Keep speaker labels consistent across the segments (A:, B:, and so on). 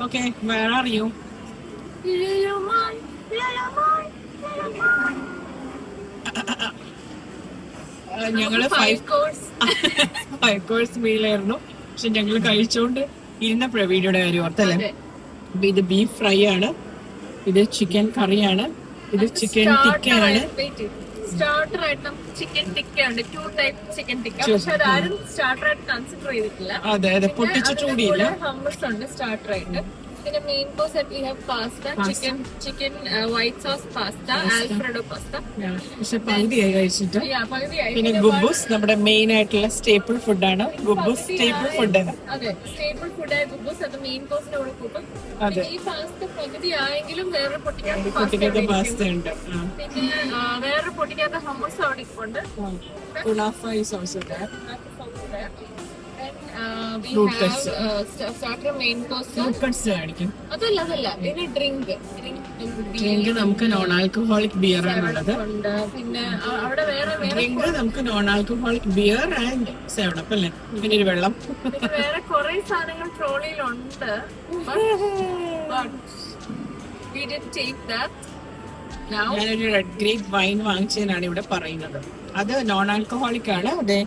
A: Okay, where are you? ഞങ്ങള് five course മീലായിരുന്നു. പക്ഷെ ഞങ്ങള് കഴിച്ചോണ്ട് ഇരുന്ന പ്രവീണിയുടെ കാര്യം ഓർത്തല്ലേ. ഇത് ബീഫ് ഫ്രൈ ആണ്, ഇത് ചിക്കൻ കറിയാണ്, ഇത് ചിക്കൻ ടിക്കയാണ്.
B: സ്റ്റാർട്ടർ ആയിട്ട് നമുക്ക് ചിക്കൻ ടിക്ക ഉണ്ട്. 2 ടൈപ്പ് ചിക്കൻ ടിക്ക. പക്ഷെ അതാരും സ്റ്റാർട്ടർ ആയിട്ട് കൺസിഡർ ചെയ്തിട്ടില്ല.
A: അതെ അതെ, പൊട്ടിച്ചിട്ടുകൂടിയില്ല.
B: ഹമ്മസ് ഉണ്ട് സ്റ്റാർട്ടർ ആയിട്ട്. പിന്നെ മെയിൻ കോഴ്സ് ആയിട്ട് we have pasta, chicken white sauce pasta, alfredo pasta.
A: പക്ഷെ പകുതിയായി കഴിച്ചിട്ട്.
B: പകുതിയായി.
A: പിന്നെ ഗുബൂസ് നമ്മുടെ മെയിൻ ആയിട്ടുള്ള സ്റ്റേപ്പിൾ ഫുഡാണ്. ഗുബൂസ് സ്റ്റേപ്പിൾ ഫുഡാണ്.
B: അതെ, സ്റ്റേപ്പിൾ ഫുഡായ ഗുബൂസ് അത് മെയിൻ കോഴ്സിന്റെ കൂടെ കൂട്ടും. ഈ പാസ്ത പകുതി ആയെങ്കിലും വേറെ
A: പൊട്ടിക്കാത്ത പാസ്ത ഉണ്ട്.
B: പിന്നെ വേറെ പൊട്ടിക്കാത്ത ഹമ്മസ് അവിടെ ഇരിപ്പുണ്ട്.
A: Kunafa is also there. Drink നമുക്ക് നോൺ ആൽക്കഹോളിക് ബിയർ ആണുള്ളത്.
B: പിന്നെ അവിടെ വേറെ
A: ഡ്രിങ്ക് നമുക്ക് non alcoholic beer and 7up അല്ലേ. പിന്നെ ഒരു വെള്ളം.
B: വേറെ കുറെ സാധനങ്ങൾ ട്രോളിയിലുണ്ട്.
A: ഞാനൊരു റെഡ് ഗ്രേപ്പ് വൈൻ വാങ്ങിച്ചതിനാണ് ഇവിടെ പറയുന്നത്. അത് നോൺ ആൽക്കഹോളിക് ആണ്. അതെ,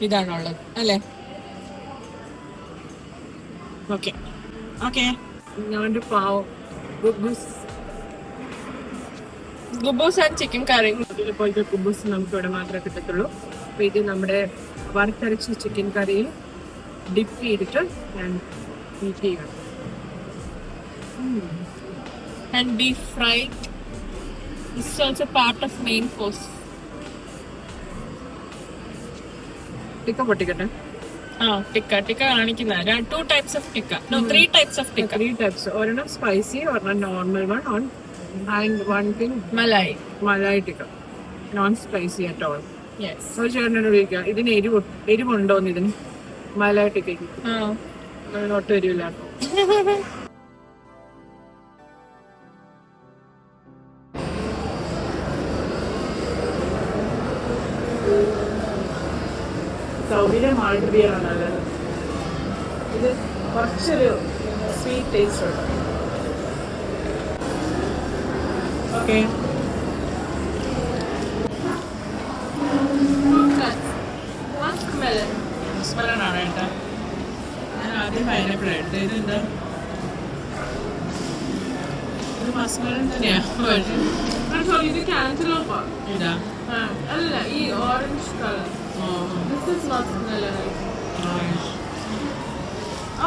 A: ഇതാണുള്ളത് അല്ലേ. ഓക്കെ ഓക്കെ,
B: ഞാനൊരു പാവം ഗുബൂസ് ആൻഡ് ചിക്കൻ കറി.
A: ഇതുപോലത്തെ കുബൂസ് നമുക്ക് ഇവിടെ മാത്രമേ കിട്ടത്തുള്ളൂ. അപ്പൊ ഇത് നമ്മുടെ വറുത്തരച്ച ചിക്കൻ കറിയിൽ ഡിപ്പ് ചെയ്തിട്ട് ഞാൻ ഹീറ്റ് ചെയ്യണം.
B: And beef fried is also part of main course.
A: Tikka പൊട്ടിക്കട്ടെ.
B: Tikka കാണിക്കുന്ന 2 types of tikka. No, 3 types of tikka.
A: 3 types. ഒരെണ്ണം സ്പൈസി, ഒരെണ്ണം normal one, and one thing malai tikka, non spicy at all. ഒരു ചേട്ടനോട് ചോദിക്കാം, ഇതിന് എരിവുണ്ടോന്ന്. ഇതിന് മലായി ടിക്കയ്ക്ക് ഒട്ടും എരിവില്ല. സൗദിയിലെ മാൾട്ട് ബിയർ ആണ് നല്ലത്. ഇത് കുറച്ചൊരു സ്വീറ്റ് ടേസ്റ്റ് ഉണ്ട്. ഓക്കെ, മസ്മലനാണ് കേട്ടോ. ഞാൻ ആദ്യം പൈനാപ്പിൾ എടുത്തത്. ഇതെന്താ? ഇത് മസ്മലൻ തന്നെയാ.
B: ഇത് കാൻസലോപ്പാ.
A: ഇതാ
B: അല്ല, ഈ orange colour. This is masala.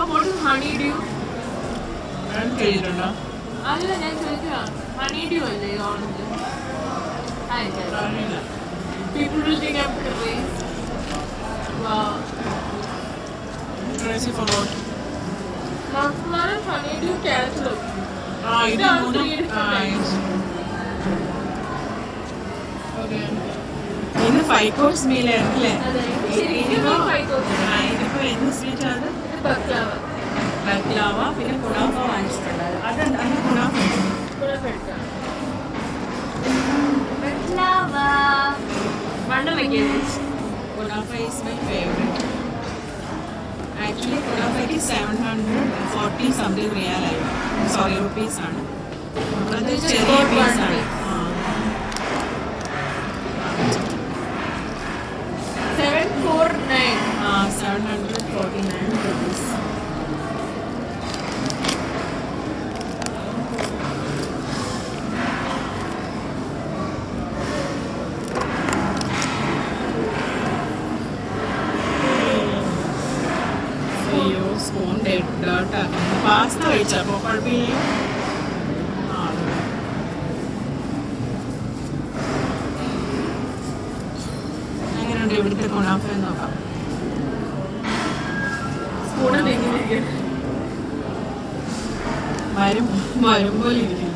B: What is honeydew?
A: കഴിച്ചിട്ടുണ്ടോ?
B: അല്ല, ഞാൻ ചോദിക്കാം. honeydew അല്ലേ ഈ orange? People will think I'm crazy. Wow.
A: Crazy for what?
B: Masala, honeydew, cantaloupe.
A: ഇത് മൂന്നും. ഇന്ന് 5 കോഴ്സ് മീലായിരുന്നല്ലേ. ഇതിപ്പോ എന്ത് സ്വീറ്റ് ആണ്? ബക്ലാവ. പിന്നെ കുനാഫ വാങ്ങിച്ചിട്ടുണ്ടായിരുന്നു. അത് കുനാഫ. കുനാഫ ഈസ് മൈ ഫേവറേറ്റ്. ആക്ച്വലി കുനാഫയ്ക്ക് 740 സംതിങ് റിയാലായി. സോറി, റുപ്പീസാണ്. അത് ചെറിയ പീസാണ്. 749 rupees. അയ്യോ, സ്പൂൺ ഡേട്ടാ. പാസ്ത കഴിച്ചപ്പോ കുഴപ്പമില്ല. എങ്ങനെയുണ്ട് ഇവിടുത്തെ കുനാഫ എന്ന് നോക്കാം. മരം പോലെ ഇരിക്കും.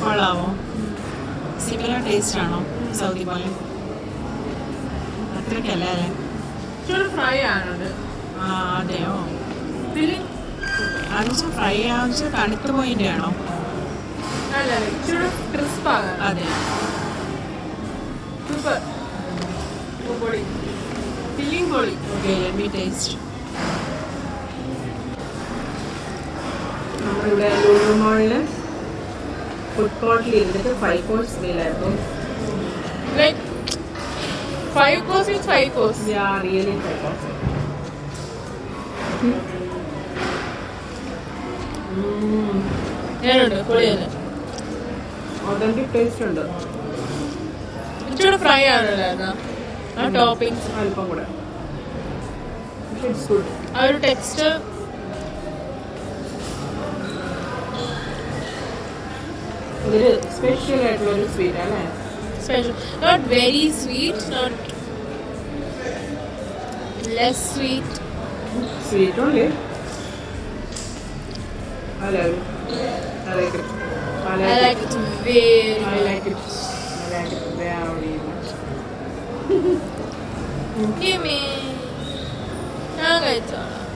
A: കൊള്ളാവോ? സിമിലർ ടേസ്റ്റ് ആണോ സൗദി പോലെ? അത്രയ്ക്കല്ല അല്ലേ?
B: ഫ്രൈ ആണത്.
A: അതെയോ? അത് ഫ്രൈ ആവശ്യം തണുത്ത് പോയിന്റെ ആണോ?
B: അതെ. ഫില്ലിംഗ് പൊളി.
A: Okay let me taste. നമ്മളിവിടെ ലുലു മാളില് ഫുഡ് കോർട്ടിൽ ഇരുന്നിട്ട് 5 course മീലായിരുന്നു.
B: Like 5 course is 5 course.
A: Yeah, really 5 course.
B: ഞാനുണ്ട് പൊളിയല്ലേ.
A: ഒതന്റിക് ടേസ്റ്റ് ഉണ്ട്.
B: ഇച്ചിരി ഫ്രൈ ആണല്ലോ ആ ടോപ്പിംഗ്സ്.
A: അല്പം കൂടെ. It's good.
B: ആ ഒരു ടെക്സ്ചർ
A: ഇതൊരു സ്പെഷ്യൽ ആയിട്ടുള്ള ഒരു സ്വീറ്റ് അല്ലേ?
B: special. Not very sweet, not less sweet.
A: Sweet only. I love it. I like it.
B: I like it very
A: I
B: much.
A: like it. I like it very much.
B: Give me. ഞാൻ കഴിച്ചോളാം.